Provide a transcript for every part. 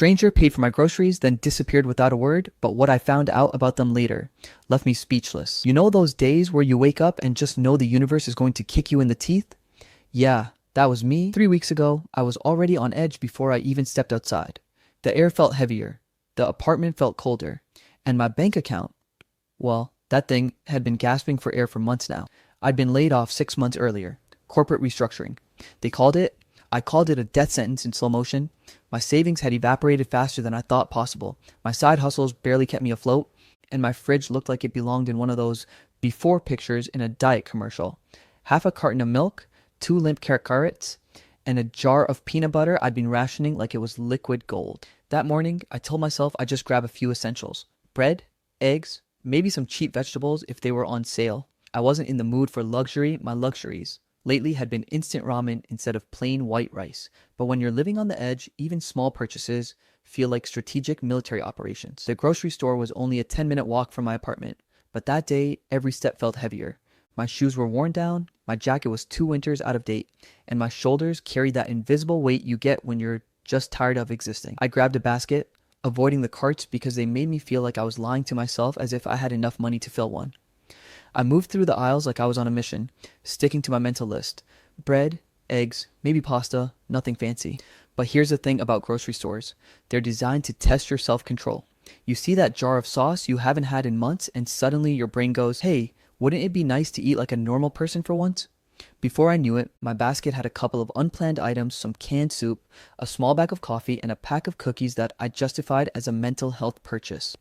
stranger paid for my groceries, then disappeared without a word, but what I found out about them later left me speechless. You know those days where you wake up and just know the universe is going to kick you in the teeth? Yeah, that was me. 3 weeks ago, I was already on edge before I even stepped outside. The air felt heavier, the apartment felt colder, and my bank account, well, that thing had been gasping for air for months now. I'd been laid off 6 months earlier. Corporate restructuring. I called it a death sentence in slow motion. My savings had evaporated faster than I thought possible. My side hustles barely kept me afloat, and my fridge looked like it belonged in one of those before pictures in a diet commercial. Half a carton of milk, 2 limp carrots, and a jar of peanut butter I'd been rationing like it was liquid gold. That morning, I told myself I'd just grab a few essentials. Bread, eggs, maybe some cheap vegetables if they were on sale. I wasn't in the mood for luxury. My luxuries lately had been instant ramen instead of plain white rice. But when you're living on the edge, even small purchases feel like strategic military operations. The grocery store was only a 10-minute walk from my apartment, but that day, every step felt heavier. My shoes were worn down, my jacket was 2 winters out of date, and my shoulders carried that invisible weight you get when you're just tired of existing. I grabbed a basket, avoiding the carts because they made me feel like I was lying to myself as if I had enough money to fill one. I moved through the aisles like I was on a mission, sticking to my mental list. Bread, eggs, maybe pasta, nothing fancy. But here's the thing about grocery stores. They're designed to test your self-control. You see that jar of sauce you haven't had in months and suddenly your brain goes, hey, wouldn't it be nice to eat like a normal person for once? Before I knew it, my basket had a couple of unplanned items, some canned soup, a small bag of coffee, and a pack of cookies that I justified as a mental health purchase.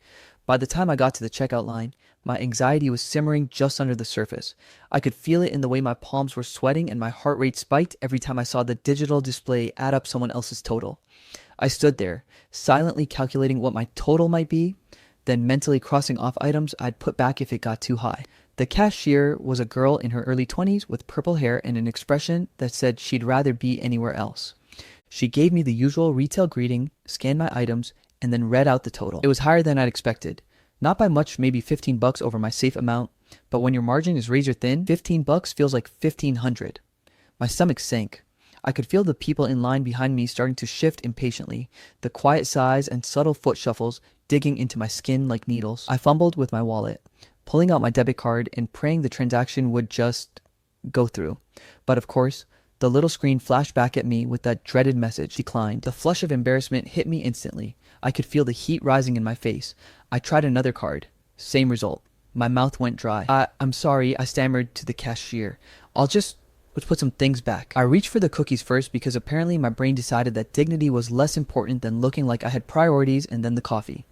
By the time I got to the checkout line, my anxiety was simmering just under the surface. I could feel it in the way my palms were sweating and my heart rate spiked every time I saw the digital display add up someone else's total. I stood there, silently calculating what my total might be, then mentally crossing off items I'd put back if it got too high. The cashier was a girl in her early 20s with purple hair and an expression that said she'd rather be anywhere else. She gave me the usual retail greeting, scanned my items, and then read out the total. It was higher than I'd expected. Not by much, maybe $15 over my safe amount, but when your margin is razor thin, $15 feels like $1,500. My stomach sank. I could feel the people in line behind me starting to shift impatiently, the quiet sighs and subtle foot shuffles digging into my skin like needles. I fumbled with my wallet, pulling out my debit card and praying the transaction would just go through. But of course, the little screen flashed back at me with that dreaded message, declined. The flush of embarrassment hit me instantly. I could feel the heat rising in my face. I tried another card. Same result. My mouth went dry. I'm sorry, I stammered to the cashier. Let's put some things back. I reached for the cookies first because apparently my brain decided that dignity was less important than looking like I had priorities, and then the coffee.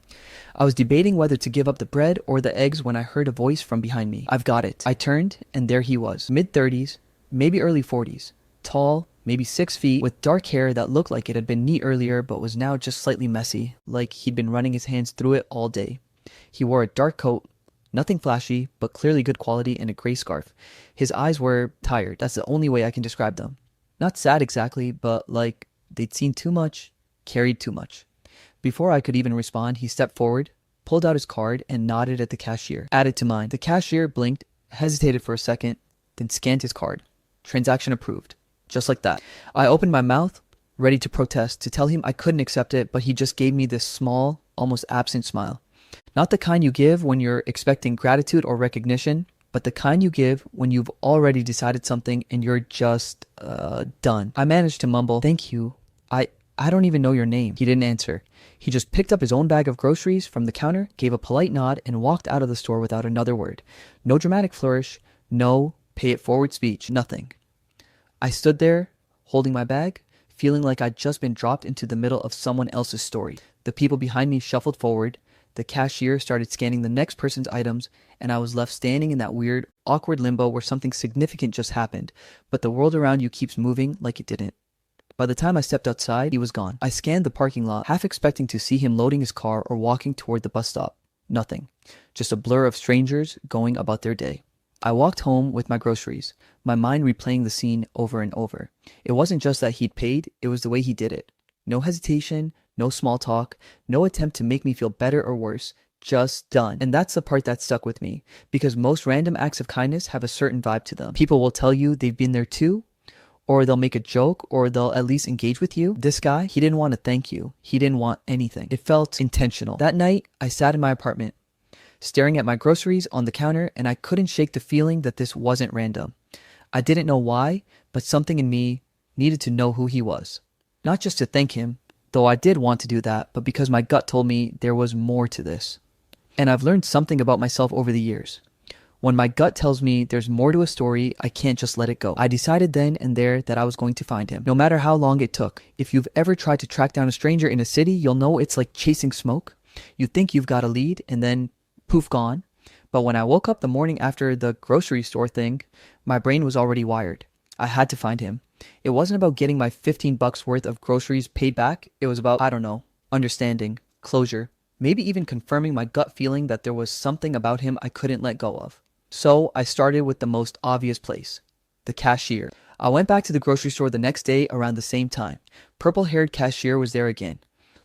I was debating whether to give up the bread or the eggs when I heard a voice from behind me. I've got it. I turned, and there he was. Mid-30s, maybe early 40s. Tall, maybe 6 feet, with dark hair that looked like it had been neat earlier but was now just slightly messy, like he'd been running his hands through it all day. He wore a dark coat, nothing flashy, but clearly good quality, and a gray scarf. His eyes were tired. That's the only way I can describe them. Not sad exactly, but like they'd seen too much, carried too much. Before I could even respond, he stepped forward, pulled out his card, and nodded at the cashier. Added to mine. The cashier blinked, hesitated for a second, then scanned his card. Transaction approved. Just like that. I opened my mouth, ready to protest, to tell him I couldn't accept it, but he just gave me this small, almost absent smile. Not the kind you give when you're expecting gratitude or recognition, but the kind you give when you've already decided something and you're just, done. I managed to mumble, "Thank you. I don't even know your name." He didn't answer. He just picked up his own bag of groceries from the counter, gave a polite nod, and walked out of the store without another word. No dramatic flourish, no pay it forward speech, nothing. I stood there, holding my bag, feeling like I'd just been dropped into the middle of someone else's story. The people behind me shuffled forward, the cashier started scanning the next person's items, and I was left standing in that weird, awkward limbo where something significant just happened, but the world around you keeps moving like it didn't. By the time I stepped outside, he was gone. I scanned the parking lot, half expecting to see him loading his car or walking toward the bus stop. Nothing. Just a blur of strangers going about their day. I walked home with my groceries, my mind replaying the scene over and over. It wasn't just that he'd paid, it was the way he did it. No hesitation, no small talk, no attempt to make me feel better or worse, just done. And that's the part that stuck with me, because most random acts of kindness have a certain vibe to them. People will tell you they've been there too, or they'll make a joke, or they'll at least engage with you. This guy, he didn't want to thank you. He didn't want anything. It felt intentional. That night, I sat in my apartment, staring at my groceries on the counter, and I couldn't shake the feeling that this wasn't random. I didn't know why, but something in me needed to know who he was. Not just to thank him, though I did want to do that, but because my gut told me there was more to this. And I've learned something about myself over the years. When my gut tells me there's more to a story, I can't just let it go. I decided then and there that I was going to find him, no matter how long it took. If you've ever tried to track down a stranger in a city, you'll know it's like chasing smoke. You think you've got a lead, and then poof, gone. But when I woke up the morning after the grocery store thing, my brain was already wired. I had to find him. It wasn't about getting my $15 worth of groceries paid back. It was about, I don't know, understanding, closure, maybe even confirming my gut feeling that there was something about him I couldn't let go of. So I started with the most obvious place, the cashier. I went back to the grocery store the next day around the same time. Purple-haired cashier was there again,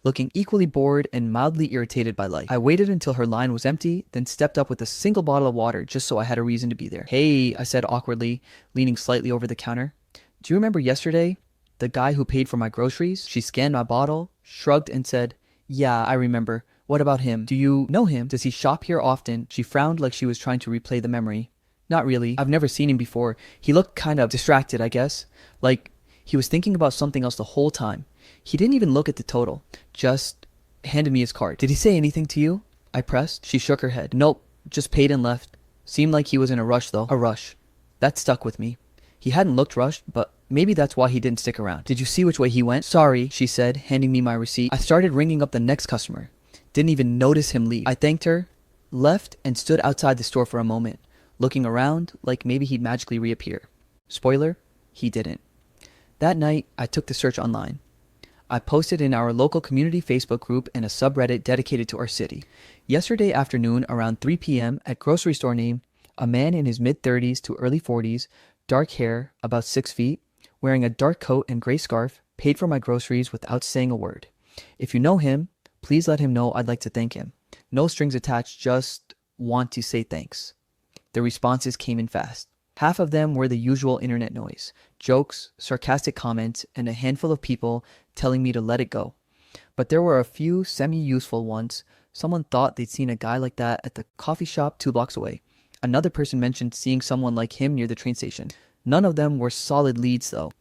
looking equally bored and mildly irritated by life. I waited until her line was empty, then stepped up with a single bottle of water just so I had a reason to be there. "Hey," I said awkwardly, leaning slightly over the counter. "Do you remember yesterday? The guy who paid for my groceries?" She scanned my bottle, shrugged, and said, "Yeah, I remember. What about him? Do you know him? Does he shop here often?" She frowned like she was trying to replay the memory. "Not really. I've never seen him before. He looked kind of distracted, I guess. Like he was thinking about something else the whole time. He didn't even look at the total. Just handed me his card." "Did he say anything to you?" I pressed. She shook her head. "Nope. Just paid and left. Seemed like he was in a rush, though." A rush. That stuck with me. He hadn't looked rushed, but maybe that's why he didn't stick around. "Did you see which way he went?" "Sorry," she said, handing me my receipt. I started ringing up the next customer. Didn't even notice him leave. I thanked her, left, and stood outside the store for a moment, looking around like maybe he'd magically reappear. Spoiler, he didn't. That night, I took the search online. I posted in our local community Facebook group and a subreddit dedicated to our city. Yesterday afternoon, around 3 p.m., at grocery store name, a man in his mid-30s to early 40s, dark hair, about 6 feet, wearing a dark coat and gray scarf, paid for my groceries without saying a word. If you know him, please let him know I'd like to thank him. No strings attached, just want to say thanks. The responses came in fast. Half of them were the usual internet noise, jokes, sarcastic comments, and a handful of people telling me to let it go. But there were a few semi-useful ones. Someone thought they'd seen a guy like that at the coffee shop 2 blocks away. Another person mentioned seeing someone like him near the train station. None of them were solid leads, though.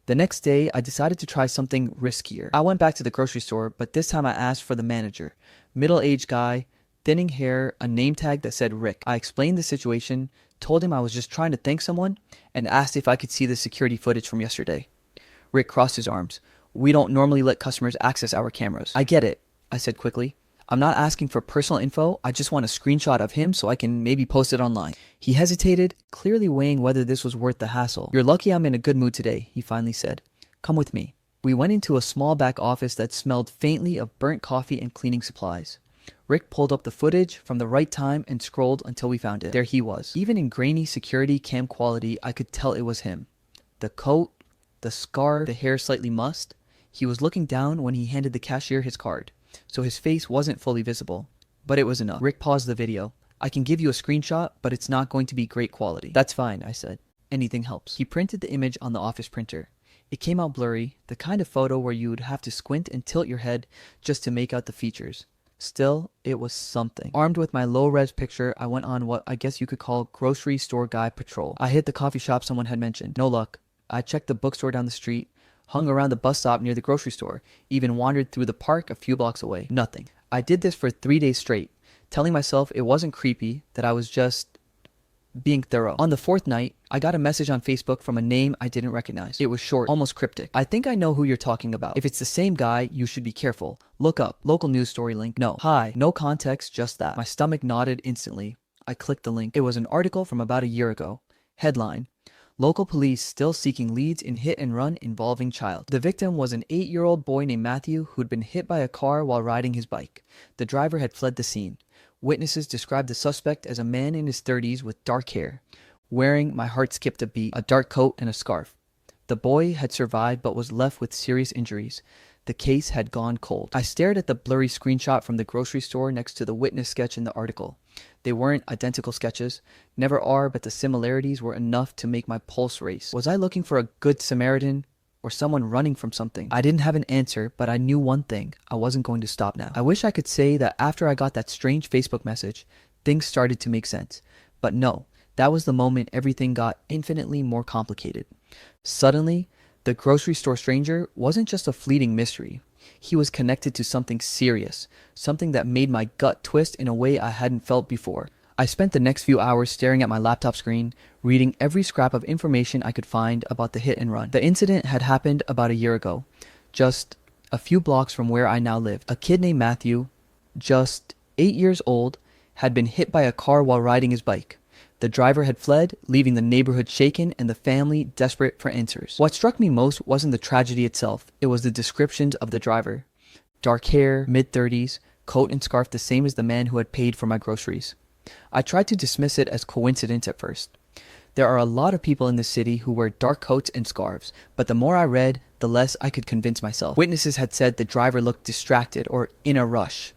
The next day, I decided to try something riskier. I went back to the grocery store, but this time I asked for the manager. Middle-aged guy, thinning hair, a name tag that said Rick. I explained the situation, told him I was just trying to thank someone, and asked if I could see the security footage from yesterday. Rick crossed his arms. "We don't normally let customers access our cameras." "I get it," I said quickly. "I'm not asking for personal info. I just want a screenshot of him so I can maybe post it online." He hesitated, clearly weighing whether this was worth the hassle. "You're lucky I'm in a good mood today," he finally said. "Come with me." We went into a small back office that smelled faintly of burnt coffee and cleaning supplies. Rick pulled up the footage from the right time and scrolled until we found it. There he was. Even in grainy security cam quality, I could tell it was him. The coat, the scarf, the hair slightly mussed. He was looking down when he handed the cashier his card, so his face wasn't fully visible, but it was enough. Rick paused the video. "I can give you a screenshot, but it's not going to be great quality." "That's fine," I said. "Anything helps." He printed the image on the office printer. It came out blurry, the kind of photo where you would have to squint and tilt your head just to make out the features. Still, it was something. Armed with my low-res picture, I went on what I guess you could call grocery store guy patrol. I hit the coffee shop someone had mentioned. No luck. I checked the bookstore down the street, hung around the bus stop near the grocery store, even wandered through the park a few blocks away. Nothing. I did this for 3 days straight, telling myself it wasn't creepy, that I was just being thorough. On the 4th night, I got a message on Facebook from a name I didn't recognize. It was short, almost cryptic. "I think I know who you're talking about. If it's the same guy, you should be careful. Look up. Local news story link." No. Hi. No context, just that. My stomach nodded instantly. I clicked the link. It was an article from about a year ago. Headline: "Local police still seeking leads in hit and run involving child." The victim was an 8-year-old boy named Matthew who'd been hit by a car while riding his bike. The driver had fled the scene. Witnesses described the suspect as a man in his 30s with dark hair, wearing, my heart skipped a beat, a dark coat and a scarf. The boy had survived but was left with serious injuries. The case had gone cold. I stared at the blurry screenshot from the grocery store next to the witness sketch in the article. They weren't identical sketches, never are, but the similarities were enough to make my pulse race. Was I looking for a good Samaritan or someone running from something? I didn't have an answer, but I knew one thing. I wasn't going to stop now. I wish I could say that after I got that strange Facebook message, things started to make sense. But no, that was the moment everything got infinitely more complicated. Suddenly, the grocery store stranger wasn't just a fleeting mystery. He was connected to something serious, something that made my gut twist in a way I hadn't felt before. I spent the next few hours staring at my laptop screen, reading every scrap of information I could find about the hit and run. The incident had happened about a year ago, just a few blocks from where I now lived. A kid named Matthew, just 8 years old, had been hit by a car while riding his bike. The driver had fled, leaving the neighborhood shaken and the family desperate for answers. What struck me most wasn't the tragedy itself, it was the descriptions of the driver. Dark hair, mid-30s, coat and scarf the same as the man who had paid for my groceries. I tried to dismiss it as coincidence at first. There are a lot of people in this city who wear dark coats and scarves, but the more I read, the less I could convince myself. Witnesses had said the driver looked distracted or in a rush.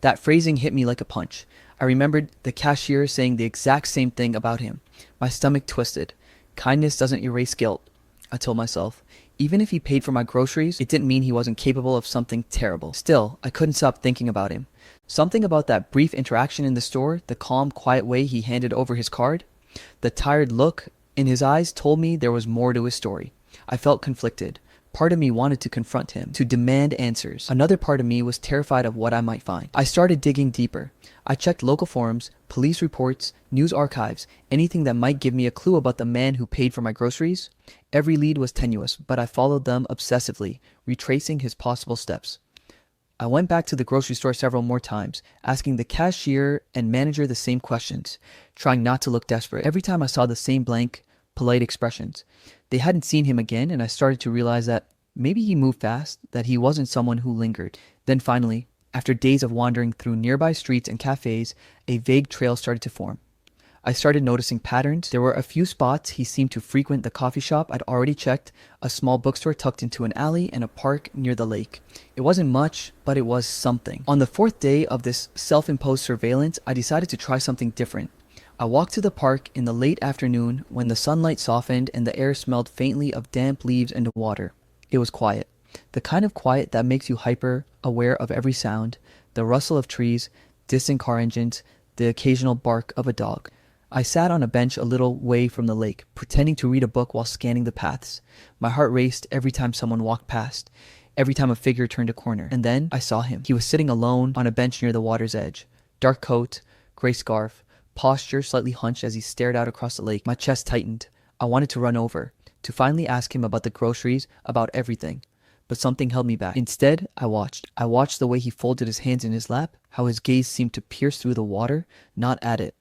That phrasing hit me like a punch. I remembered the cashier saying the exact same thing about him. My stomach twisted. Kindness doesn't erase guilt, I told myself. Even if he paid for my groceries, it didn't mean he wasn't capable of something terrible. Still, I couldn't stop thinking about him. Something about that brief interaction in the store, the calm, quiet way he handed over his card, the tired look in his eyes told me there was more to his story. I felt conflicted. Part of me wanted to confront him, to demand answers. Another part of me was terrified of what I might find. I started digging deeper. I checked local forums, police reports, news archives, anything that might give me a clue about the man who paid for my groceries. Every lead was tenuous, but I followed them obsessively, retracing his possible steps. I went back to the grocery store several more times, asking the cashier and manager the same questions, trying not to look desperate. Every time I saw the same blank, polite expressions. They hadn't seen him again, and I started to realize that maybe he moved fast, that he wasn't someone who lingered. Then finally, after days of wandering through nearby streets and cafes, a vague trail started to form. I started noticing patterns. There were a few spots he seemed to frequent the coffee shop I'd already checked, a small bookstore tucked into an alley, and a park near the lake. It wasn't much, but it was something. On the fourth day of this self-imposed surveillance, I decided to try something different. I walked to the park in the late afternoon when the sunlight softened and the air smelled faintly of damp leaves and water. It was quiet. The kind of quiet that makes you hyper aware of every sound, the rustle of trees, distant car engines, the occasional bark of a dog. I sat on a bench a little way from the lake, pretending to read a book while scanning the paths. My heart raced every time someone walked past, every time a figure turned a corner. And then I saw him. He was sitting alone on a bench near the water's edge. Dark coat, gray scarf, posture slightly hunched as he stared out across the lake. My chest tightened. I wanted to run over, to finally ask him about the groceries, about everything. But something held me back. Instead, I watched. I watched the way he folded his hands in his lap, how his gaze seemed to pierce through the water, not at it.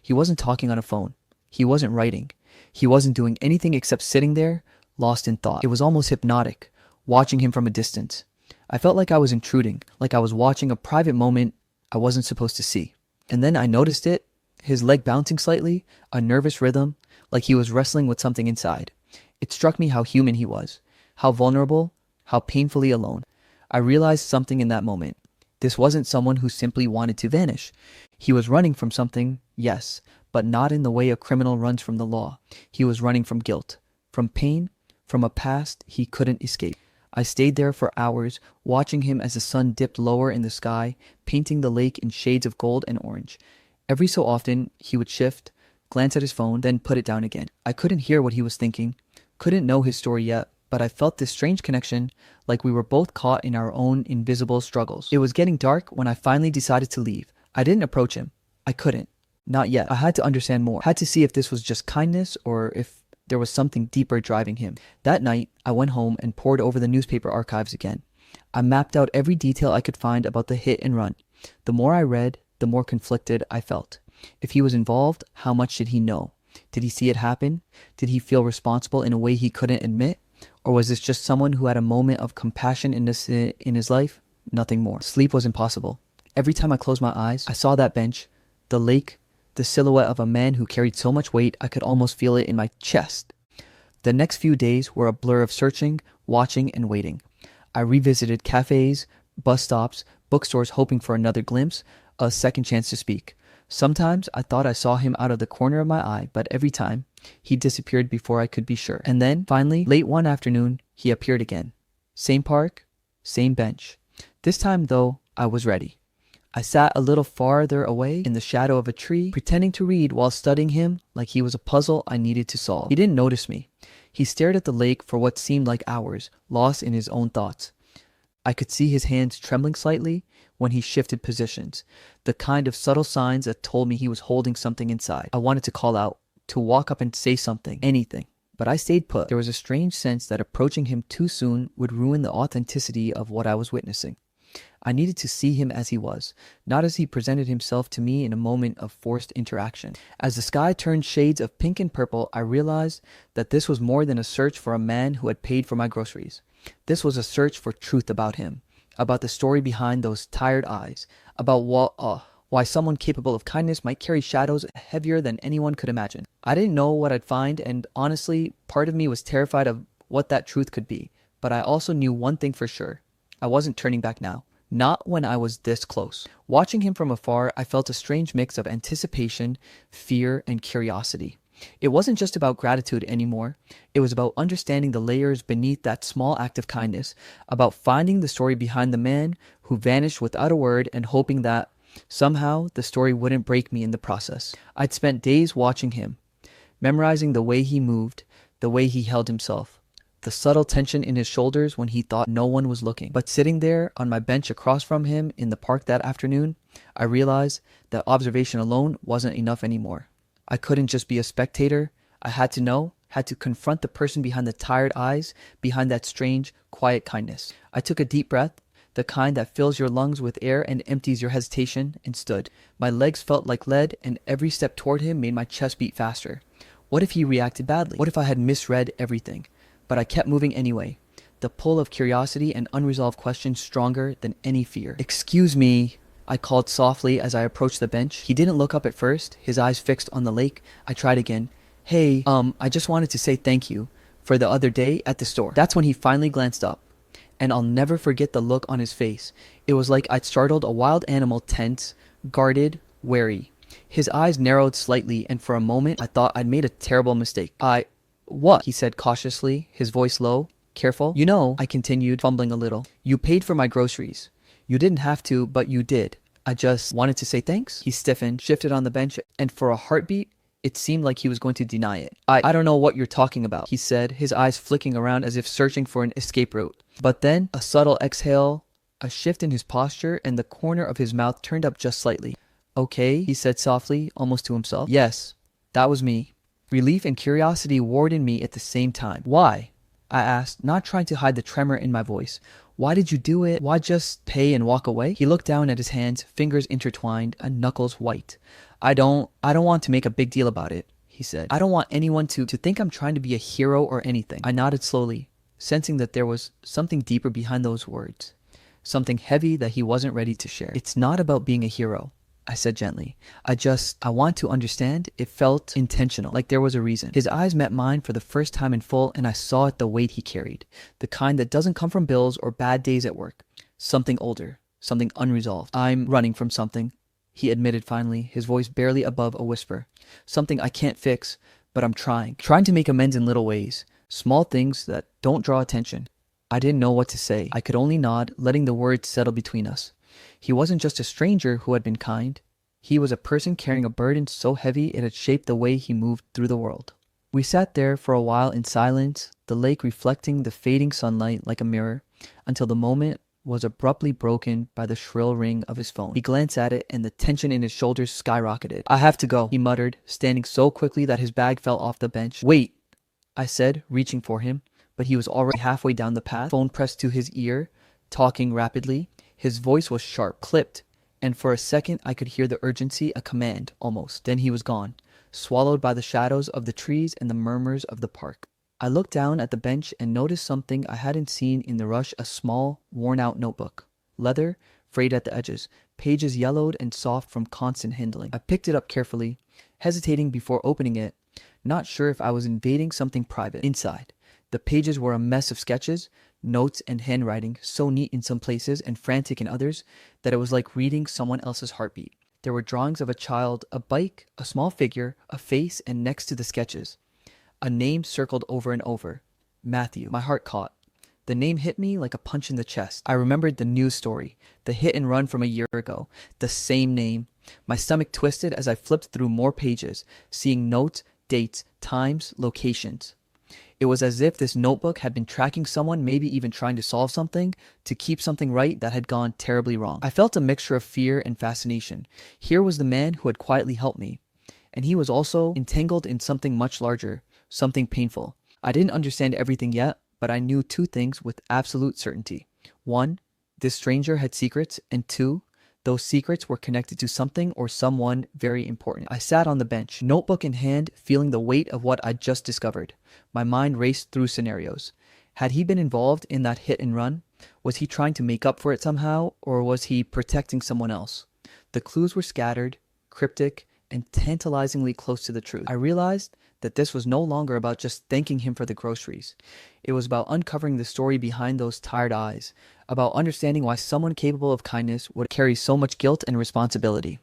He wasn't talking on a phone. He wasn't writing. He wasn't doing anything except sitting there, lost in thought. It was almost hypnotic, watching him from a distance. I felt like I was intruding, like I was watching a private moment I wasn't supposed to see. And then I noticed it, his leg bouncing slightly, a nervous rhythm, like he was wrestling with something inside. It struck me how human he was, how vulnerable, how painfully alone. I realized something in that moment. This wasn't someone who simply wanted to vanish. He was running from something, yes, but not in the way a criminal runs from the law. He was running from guilt, from pain, from a past he couldn't escape. I stayed there for hours, watching him as the sun dipped lower in the sky, painting the lake in shades of gold and orange. Every so often, he would shift, glance at his phone, then put it down again. I couldn't hear what he was thinking, couldn't know his story yet, but I felt this strange connection, like we were both caught in our own invisible struggles. It was getting dark when I finally decided to leave. I didn't approach him. I couldn't. Not yet. I had to understand more. Had to see if this was just kindness or if there was something deeper driving him. That night, I went home and pored over the newspaper archives again. I mapped out every detail I could find about the hit and run. The more I read, the more conflicted I felt. If he was involved, how much did he know? Did he see it happen? Did he feel responsible in a way he couldn't admit? Or was this just someone who had a moment of compassion in his life? Nothing more. Sleep was impossible. Every time I closed my eyes, I saw that bench, the lake, the silhouette of a man who carried so much weight I could almost feel it in my chest. The next few days were a blur of searching, watching, and waiting. I revisited cafes, bus stops, bookstores hoping for another glimpse, a second chance to speak. Sometimes I thought I saw him out of the corner of my eye, but every time, he disappeared before I could be sure. And then, finally, late one afternoon, he appeared again. Same park, same bench. This time, though, I was ready. I sat a little farther away in the shadow of a tree, pretending to read while studying him like he was a puzzle I needed to solve. He didn't notice me. He stared at the lake for what seemed like hours, lost in his own thoughts. I could see his hands trembling slightly when he shifted positions, the kind of subtle signs that told me he was holding something inside. I wanted to call out, to walk up and say something, anything. But I stayed put. There was a strange sense that approaching him too soon would ruin the authenticity of what I was witnessing. I needed to see him as he was, not as he presented himself to me in a moment of forced interaction. As the sky turned shades of pink and purple, I realized that this was more than a search for a man who had paid for my groceries. This was a search for truth about him, about the story behind those tired eyes, about why someone capable of kindness might carry shadows heavier than anyone could imagine. I didn't know what I'd find, and honestly, part of me was terrified of what that truth could be. But I also knew one thing for sure. I wasn't turning back now. Not when I was this close. Watching him from afar, I felt a strange mix of anticipation, fear, and curiosity. It wasn't just about gratitude anymore. It was about understanding the layers beneath that small act of kindness, about finding the story behind the man who vanished without a word and hoping that somehow the story wouldn't break me in the process. I'd spent days watching him, memorizing the way he moved, the way he held himself, the subtle tension in his shoulders when he thought no one was looking. But sitting there on my bench across from him in the park that afternoon, I realized that observation alone wasn't enough anymore. I couldn't just be a spectator. I had to know, had to confront the person behind the tired eyes, behind that strange, quiet kindness. I took a deep breath, the kind that fills your lungs with air and empties your hesitation, and stood. My legs felt like lead, and every step toward him made my chest beat faster. What if he reacted badly? What if I had misread everything? But I kept moving anyway, the pull of curiosity and unresolved questions stronger than any fear. "Excuse me," I called softly as I approached the bench. He didn't look up at first, his eyes fixed on the lake. I tried again. "Hey, I just wanted to say thank you for the other day at the store." That's when he finally glanced up, and I'll never forget the look on his face. It was like I'd startled a wild animal, tense, guarded, wary. His eyes narrowed slightly, and for a moment I thought I'd made a terrible mistake. What?" he said cautiously, his voice low, careful. "You know," I continued, fumbling a little, "you paid for my groceries. You didn't have to, but you did. I just wanted to say thanks." He stiffened, shifted on the bench, and for a heartbeat, it seemed like he was going to deny it. I don't know what you're talking about," he said, his eyes flicking around as if searching for an escape route. But then, a subtle exhale, a shift in his posture, and the corner of his mouth turned up just slightly. "Okay," he said softly, almost to himself. "Yes, that was me." Relief and curiosity warred in me at the same time. "Why?" I asked, not trying to hide the tremor in my voice. "Why did you do it? Why just pay and walk away?" He looked down at his hands, fingers intertwined, and knuckles white. I don't want to make a big deal about it," he said. "I don't want anyone to think I'm trying to be a hero or anything." I nodded slowly, sensing that there was something deeper behind those words, something heavy that he wasn't ready to share. "It's not about being a hero," I said gently. I want to understand." It felt intentional, like there was a reason. His eyes met mine for the first time in full, and I saw it, the weight he carried. The kind that doesn't come from bills or bad days at work. Something older, something unresolved. "I'm running from something," he admitted finally, his voice barely above a whisper. "Something I can't fix, but I'm trying. Trying to make amends in little ways. Small things that don't draw attention." I didn't know what to say. I could only nod, letting the words settle between us. He wasn't just a stranger who had been kind. He was a person carrying a burden so heavy it had shaped the way he moved through the world. We sat there for a while in silence, the lake reflecting the fading sunlight like a mirror, until the moment was abruptly broken by the shrill ring of his phone. He glanced at it, and the tension in his shoulders skyrocketed. "I have to go," he muttered, standing so quickly that his bag fell off the bench. "Wait," I said, reaching for him, but he was already halfway down the path, phone pressed to his ear, talking rapidly. His voice was sharp, clipped, and for a second I could hear the urgency, a command, almost. Then he was gone, swallowed by the shadows of the trees and the murmurs of the park. I looked down at the bench and noticed something I hadn't seen in the rush, a small, worn-out notebook. Leather, frayed at the edges, pages yellowed and soft from constant handling. I picked it up carefully, hesitating before opening it, not sure if I was invading something private. Inside, the pages were a mess of sketches, notes, and handwriting, so neat in some places and frantic in others that it was like reading someone else's heartbeat. There were drawings of a child, a bike, a small figure, a face, and next to the sketches, a name circled over and over. Matthew. My heart caught. The name hit me like a punch in the chest. I remembered the news story, the hit and run from a year ago, the same name. My stomach twisted as I flipped through more pages, seeing notes, dates, times, locations. It was as if this notebook had been tracking someone, maybe even trying to solve something, to keep something right that had gone terribly wrong. I felt a mixture of fear and fascination. Here was the man who had quietly helped me, and he was also entangled in something much larger, something painful. I didn't understand everything yet, but I knew two things with absolute certainty. One, this stranger had secrets, and two, those secrets were connected to something or someone very important. I sat on the bench, notebook in hand, feeling the weight of what I'd just discovered. My mind raced through scenarios. Had he been involved in that hit and run? Was he trying to make up for it somehow, or was he protecting someone else? The clues were scattered, cryptic, and tantalizingly close to the truth. I realized that this was no longer about just thanking him for the groceries. It was about uncovering the story behind those tired eyes, about understanding why someone capable of kindness would carry so much guilt and responsibility.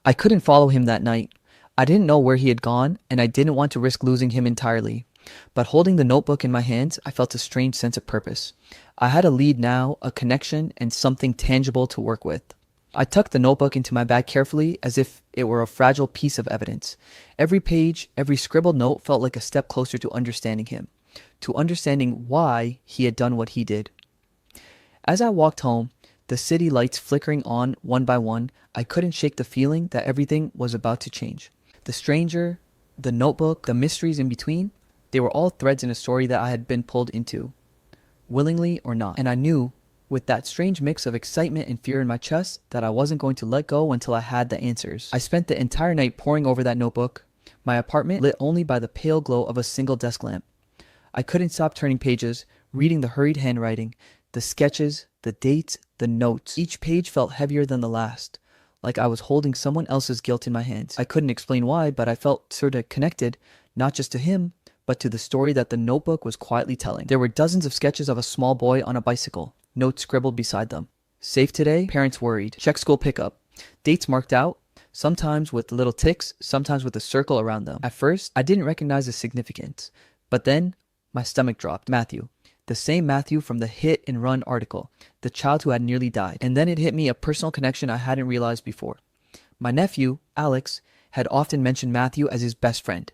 I couldn't follow him that night. I didn't know where he had gone, and I didn't want to risk losing him entirely. But holding the notebook in my hands, I felt a strange sense of purpose. I had a lead now, a connection, and something tangible to work with. I tucked the notebook into my bag carefully, as if it were a fragile piece of evidence. Every page, every scribbled note felt like a step closer to understanding him, to understanding why he had done what he did. As I walked home, the city lights flickering on one by one, I couldn't shake the feeling that everything was about to change. The stranger, the notebook, the mysteries in between, they were all threads in a story that I had been pulled into, willingly or not. And I knew, with that strange mix of excitement and fear in my chest, that I wasn't going to let go until I had the answers. I spent the entire night poring over that notebook, my apartment lit only by the pale glow of a single desk lamp. I couldn't stop turning pages, reading the hurried handwriting, the sketches, the dates, the notes. Each page felt heavier than the last, like I was holding someone else's guilt in my hands. I couldn't explain why, but I felt sort of connected, not just to him, but to the story that the notebook was quietly telling. There were dozens of sketches of a small boy on a bicycle, notes scribbled beside them. Safe today, parents worried, check school pickup. Dates marked out, sometimes with little ticks, sometimes with a circle around them. At first, I didn't recognize the significance, but then my stomach dropped. Matthew. The same Matthew from the hit and run article, the child who had nearly died. And then it hit me, a personal connection I hadn't realized before. My nephew, Alex, had often mentioned Matthew as his best friend.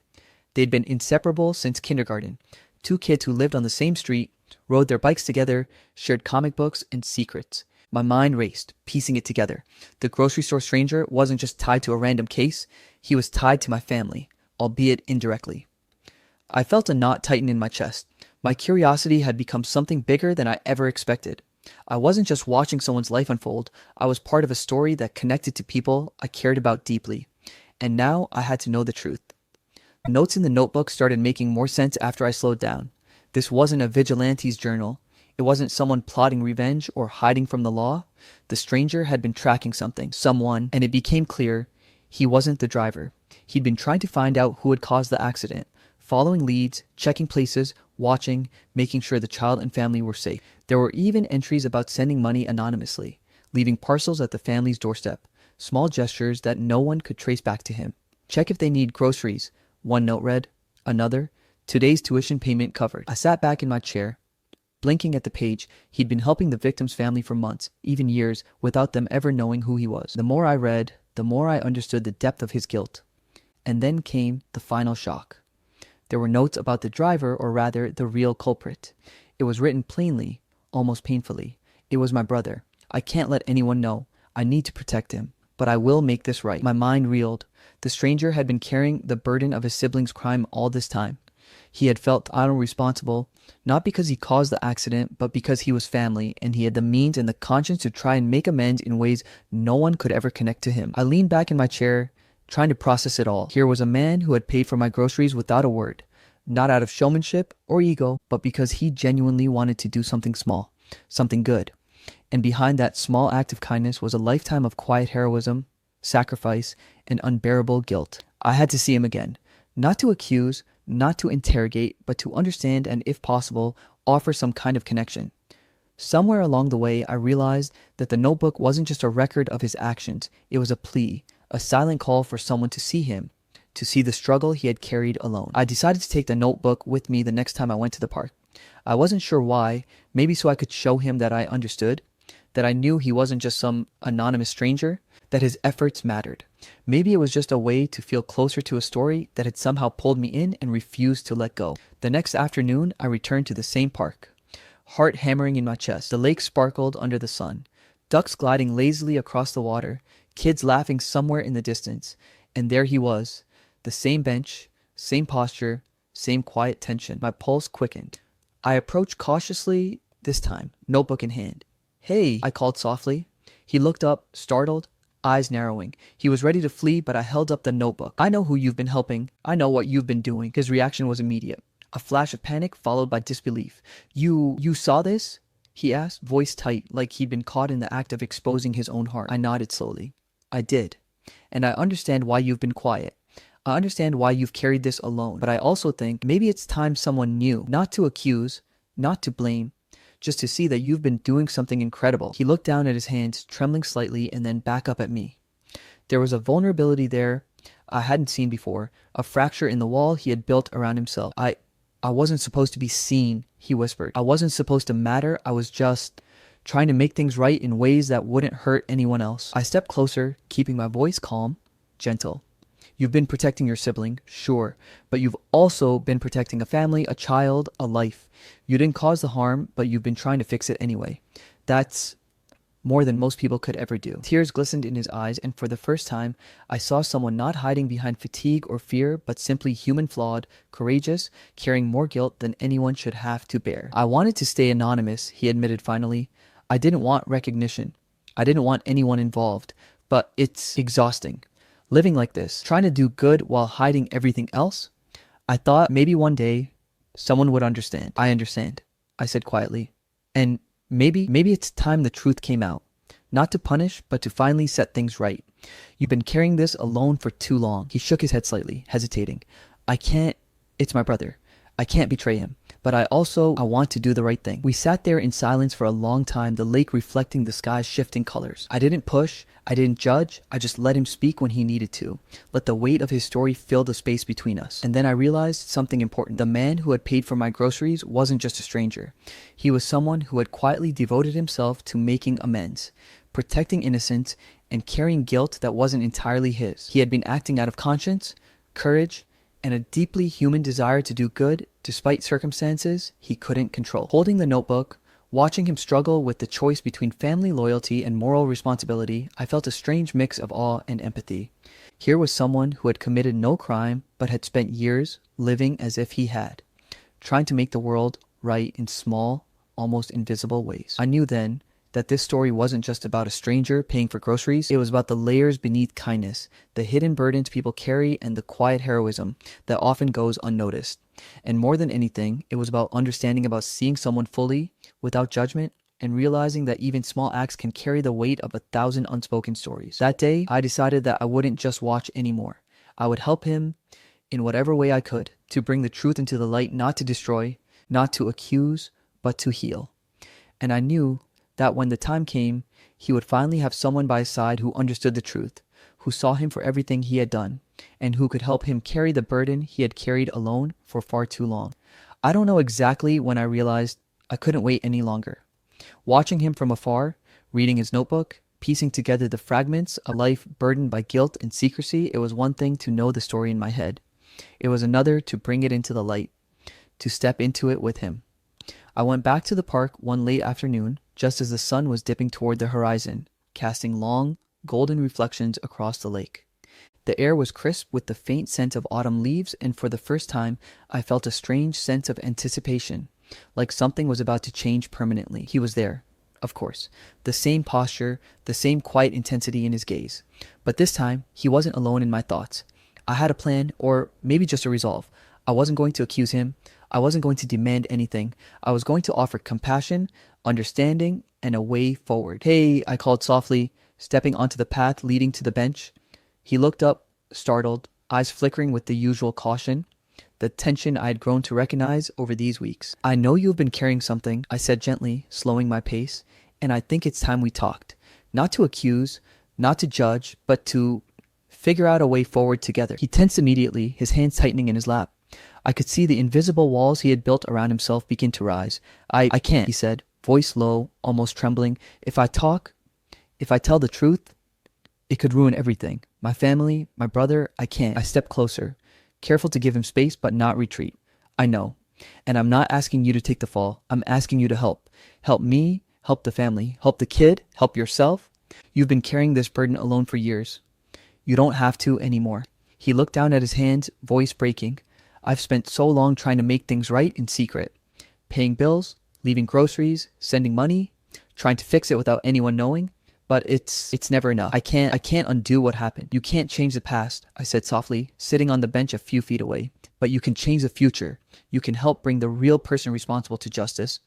They'd been inseparable since kindergarten. Two kids who lived on the same street, rode their bikes together, shared comic books and secrets. My mind raced, piecing it together. The grocery store stranger wasn't just tied to a random case, he was tied to my family, albeit indirectly. I felt a knot tighten in my chest. My curiosity had become something bigger than I ever expected. I wasn't just watching someone's life unfold, I was part of a story that connected to people I cared about deeply. And now I had to know the truth. The notes in the notebook started making more sense after I slowed down. This wasn't a vigilante's journal. It wasn't someone plotting revenge or hiding from the law. The stranger had been tracking something, someone, and it became clear he wasn't the driver. He'd been trying to find out who had caused the accident, following leads, checking places, watching, making sure the child and family were safe. There were even entries about sending money anonymously, leaving parcels at the family's doorstep, small gestures that no one could trace back to him. Check if they need groceries, one note read. Another, today's tuition payment covered. I sat back in my chair, blinking at the page. He'd been helping the victim's family for months, even years, without them ever knowing who he was. The more I read, the more I understood the depth of his guilt. And then came the final shock. There were notes about the driver, or rather, the real culprit. It was written plainly, almost painfully. It was my brother. I can't let anyone know. I need to protect him. But I will make this right. My mind reeled. The stranger had been carrying the burden of his sibling's crime all this time. He had felt responsible, not because he caused the accident, but because he was family, and he had the means and the conscience to try and make amends in ways no one could ever connect to him. I leaned back in my chair, trying to process it all. Here was a man who had paid for my groceries without a word, not out of showmanship or ego, but because he genuinely wanted to do something small, something good. And behind that small act of kindness was a lifetime of quiet heroism, sacrifice, and unbearable guilt. I had to see him again, not to accuse, not to interrogate, but to understand and, if possible, offer some kind of connection. Somewhere along the way, I realized that the notebook wasn't just a record of his actions. It was a plea, A silent call for someone to see him, to see the struggle he had carried alone. I decided to take the notebook with me the next time I went to the park. I wasn't sure why, maybe so I could show him that I understood, that I knew he wasn't just some anonymous stranger, that his efforts mattered. Maybe it was just a way to feel closer to a story that had somehow pulled me in and refused to let go. The next afternoon, I returned to the same park, heart hammering in my chest. The lake sparkled under the sun, ducks gliding lazily across the water, kids laughing somewhere in the distance, and there he was, the same bench, same posture, same quiet tension. My pulse quickened. I approached cautiously this time, notebook in hand. "Hey," I called softly. He looked up, startled, eyes narrowing. He was ready to flee, but I held up the notebook. "I know who you've been helping. I know what you've been doing." His reaction was immediate. A flash of panic followed by disbelief. You saw this?" he asked, voice tight, like he'd been caught in the act of exposing his own heart. I nodded slowly. "I did. And I understand why you've been quiet. I understand why you've carried this alone. But I also think maybe it's time someone knew, not to accuse, not to blame, just to see that you've been doing something incredible." He looked down at his hands, trembling slightly, and then back up at me. There was a vulnerability there I hadn't seen before, a fracture in the wall he had built around himself. I wasn't supposed to be seen," he whispered. "I wasn't supposed to matter. I was just trying to make things right in ways that wouldn't hurt anyone else." I stepped closer, keeping my voice calm, gentle. "You've been protecting your sibling, sure, but you've also been protecting a family, a child, a life. You didn't cause the harm, but you've been trying to fix it anyway. That's more than most people could ever do." Tears glistened in his eyes, and for the first time, I saw someone not hiding behind fatigue or fear, but simply human, flawed, courageous, carrying more guilt than anyone should have to bear. "I wanted to stay anonymous," he admitted finally. "I didn't want recognition. I didn't want anyone involved, but it's exhausting. Living like this, trying to do good while hiding everything else. I thought maybe one day someone would understand." "I understand," I said quietly. "And maybe it's time the truth came out. Not to punish, but to finally set things right. You've been carrying this alone for too long." He shook his head slightly, hesitating. "I can't. It's my brother. I can't betray him. But I want to do the right thing." We sat there in silence for a long time, the lake reflecting the sky's shifting colors. I didn't push. I didn't judge. I just let him speak when he needed to. Let the weight of his story fill the space between us. And then I realized something important. The man who had paid for my groceries wasn't just a stranger. He was someone who had quietly devoted himself to making amends, protecting innocence, and carrying guilt that wasn't entirely his. He had been acting out of conscience, courage, and a deeply human desire to do good despite circumstances he couldn't control. Holding the notebook, watching him struggle with the choice between family loyalty and moral responsibility, I felt a strange mix of awe and empathy. Here was someone who had committed no crime but had spent years living as if he had, trying to make the world right in small, almost invisible ways. I knew then that this story wasn't just about a stranger paying for groceries. It was about the layers beneath kindness, the hidden burdens people carry, and the quiet heroism that often goes unnoticed. And more than anything, it was about understanding, about seeing someone fully, without judgment, and realizing that even small acts can carry the weight of 1,000 unspoken stories. That day, I decided that I wouldn't just watch anymore. I would help him in whatever way I could, to bring the truth into the light, not to destroy, not to accuse, but to heal. And I knew that when the time came, he would finally have someone by his side who understood the truth, who saw him for everything he had done, and who could help him carry the burden he had carried alone for far too long. I don't know exactly when I realized I couldn't wait any longer. Watching him from afar, reading his notebook, piecing together the fragments of life burdened by guilt and secrecy, it was one thing to know the story in my head. It was another to bring it into the light, to step into it with him. I went back to the park one late afternoon, just as the sun was dipping toward the horizon, casting long, golden reflections across the lake. The air was crisp with the faint scent of autumn leaves, and for the first time, I felt a strange sense of anticipation, like something was about to change permanently. He was there, of course, the same posture, the same quiet intensity in his gaze. But this time, he wasn't alone in my thoughts. I had a plan, or maybe just a resolve. I wasn't going to accuse him. I wasn't going to demand anything. I was going to offer compassion, understanding, and a way forward. "Hey," I called softly, stepping onto the path leading to the bench. He looked up, startled, eyes flickering with the usual caution, the tension I had grown to recognize over these weeks. "I know you've been carrying something," I said gently, slowing my pace, "and I think it's time we talked. Not to accuse, not to judge, but to figure out a way forward together. He tensed immediately, his hands tightening in his lap. I could see the invisible walls he had built around himself begin to rise. I can't, he said, voice low, almost trembling. If I tell the truth, it could ruin everything. My family, my brother, I can't. I stepped closer, careful to give him space but not retreat. I know. And I'm not asking you to take the fall. I'm asking you to help. Help me, help the family, help the kid, help yourself. You've been carrying this burden alone for years. You don't have to anymore. He looked down at his hands, voice breaking. I've spent so long trying to make things right in secret. Paying bills, leaving groceries, sending money, trying to fix it without anyone knowing. But it's never enough. I can't undo what happened. You can't change the past, I said softly, sitting on the bench a few feet away. But you can change the future. You can help bring the real person responsible to justice.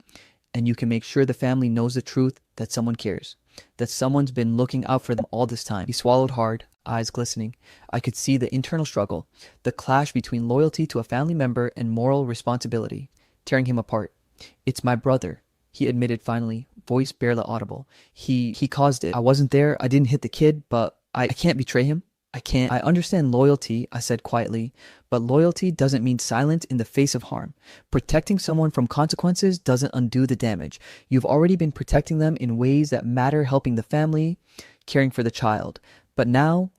And you can make sure the family knows the truth, that someone cares, that someone's been looking out for them all this time. He swallowed hard, eyes glistening. I could see the internal struggle, the clash between loyalty to a family member and moral responsibility, tearing him apart. It's my brother, he admitted finally, voice barely audible. He caused it. I wasn't there. I didn't hit the kid, but I can't betray him. I can't. I understand loyalty, I said quietly, but loyalty doesn't mean silence in the face of harm. Protecting someone from consequences doesn't undo the damage. You've already been protecting them in ways that matter, helping the family, caring for the child. But now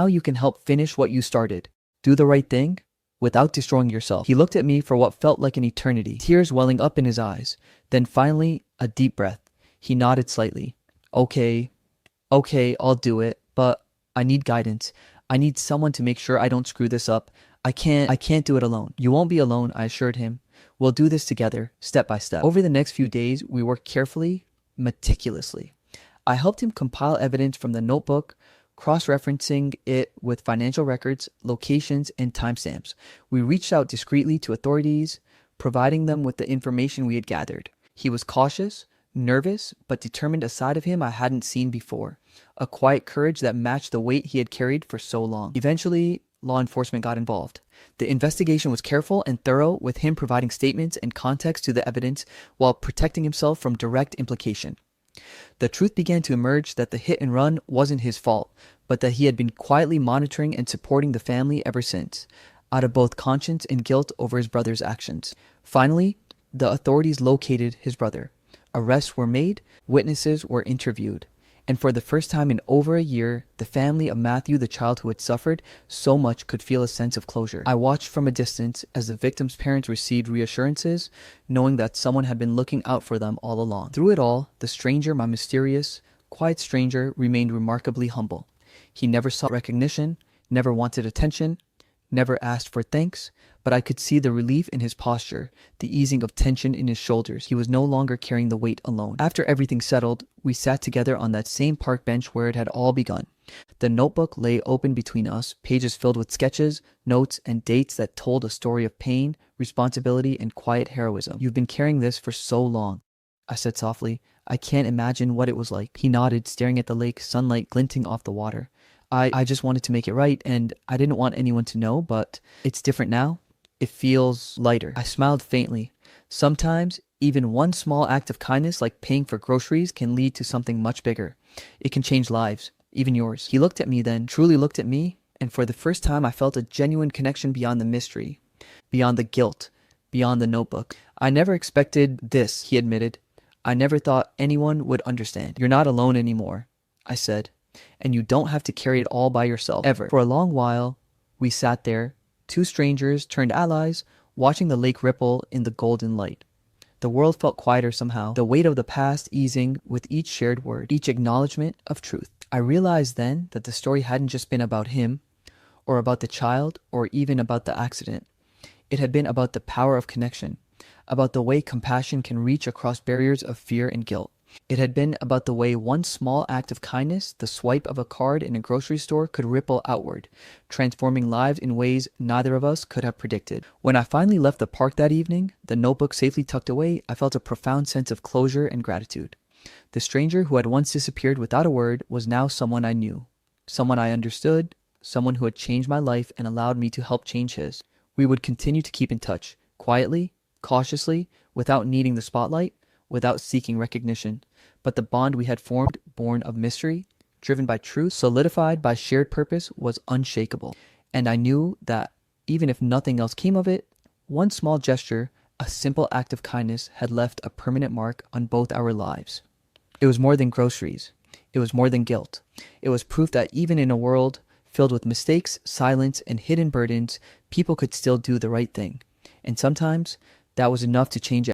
you can help finish what you started. Do the right thing without destroying yourself. He looked at me for what felt like an eternity, tears welling up in his eyes. Then finally, a deep breath. He nodded slightly. Okay, I'll do it, but I need guidance. I need someone to make sure I don't screw this up. I can't do it alone. You won't be alone, I assured him. We'll do this together, step by step. Over the next few days, we worked carefully, meticulously. I helped him compile evidence from the notebook, cross-referencing it with financial records, locations, and timestamps. We reached out discreetly to authorities, providing them with the information we had gathered. He was cautious, nervous, but determined, a side of him I hadn't seen before. A quiet courage that matched the weight he had carried for so long. Eventually, law enforcement got involved. The investigation was careful and thorough, with him providing statements and context to the evidence while protecting himself from direct implication. The truth began to emerge that the hit and run wasn't his fault, but that he had been quietly monitoring and supporting the family ever since, out of both conscience and guilt over his brother's actions. Finally, the authorities located his brother. Arrests were made, witnesses were interviewed, and for the first time in over a year, the family of Matthew, the child who had suffered so much, could feel a sense of closure. I watched from a distance as the victim's parents received reassurances, knowing that someone had been looking out for them all along. Through it all, the stranger, my mysterious, quiet stranger, remained remarkably humble. He never sought recognition, never wanted attention, never asked for thanks, but I could see the relief in his posture, the easing of tension in his shoulders. He was no longer carrying the weight alone. After everything settled, we sat together on that same park bench where it had all begun. The notebook lay open between us, pages filled with sketches, notes, and dates that told a story of pain, responsibility, and quiet heroism. You've been carrying this for so long, I said softly. I can't imagine what it was like. He nodded, staring at the lake, sunlight glinting off the water. I just wanted to make it right, and I didn't want anyone to know, but it's different now. It feels lighter. I smiled faintly. Sometimes, even one small act of kindness, like paying for groceries, can lead to something much bigger. It can change lives, even yours. He looked at me then, truly looked at me, and for the first time I felt a genuine connection beyond the mystery, beyond the guilt, beyond the notebook. I never expected this, he admitted. I never thought anyone would understand. You're not alone anymore, I said, and you don't have to carry it all by yourself, ever. For a long while, we sat there, two strangers turned allies, watching the lake ripple in the golden light. The world felt quieter somehow, the weight of the past easing with each shared word, each acknowledgement of truth. I realized then that the story hadn't just been about him, or about the child, or even about the accident. It had been about the power of connection, about the way compassion can reach across barriers of fear and guilt. It had been about the way one small act of kindness, the swipe of a card in a grocery store, could ripple outward, transforming lives in ways neither of us could have predicted. When I finally left the park that evening, the notebook safely tucked away, I felt a profound sense of closure and gratitude. The stranger who had once disappeared without a word was now someone I knew, someone I understood, someone who had changed my life and allowed me to help change his. We would continue to keep in touch, quietly, cautiously, without needing the spotlight, without seeking recognition, but the bond we had formed, born of mystery, driven by truth, solidified by shared purpose, was unshakable. And I knew that even if nothing else came of it, one small gesture, a simple act of kindness, had left a permanent mark on both our lives. It was more than groceries. It was more than guilt. It was proof that even in a world filled with mistakes, silence, and hidden burdens, people could still do the right thing. And sometimes that was enough to change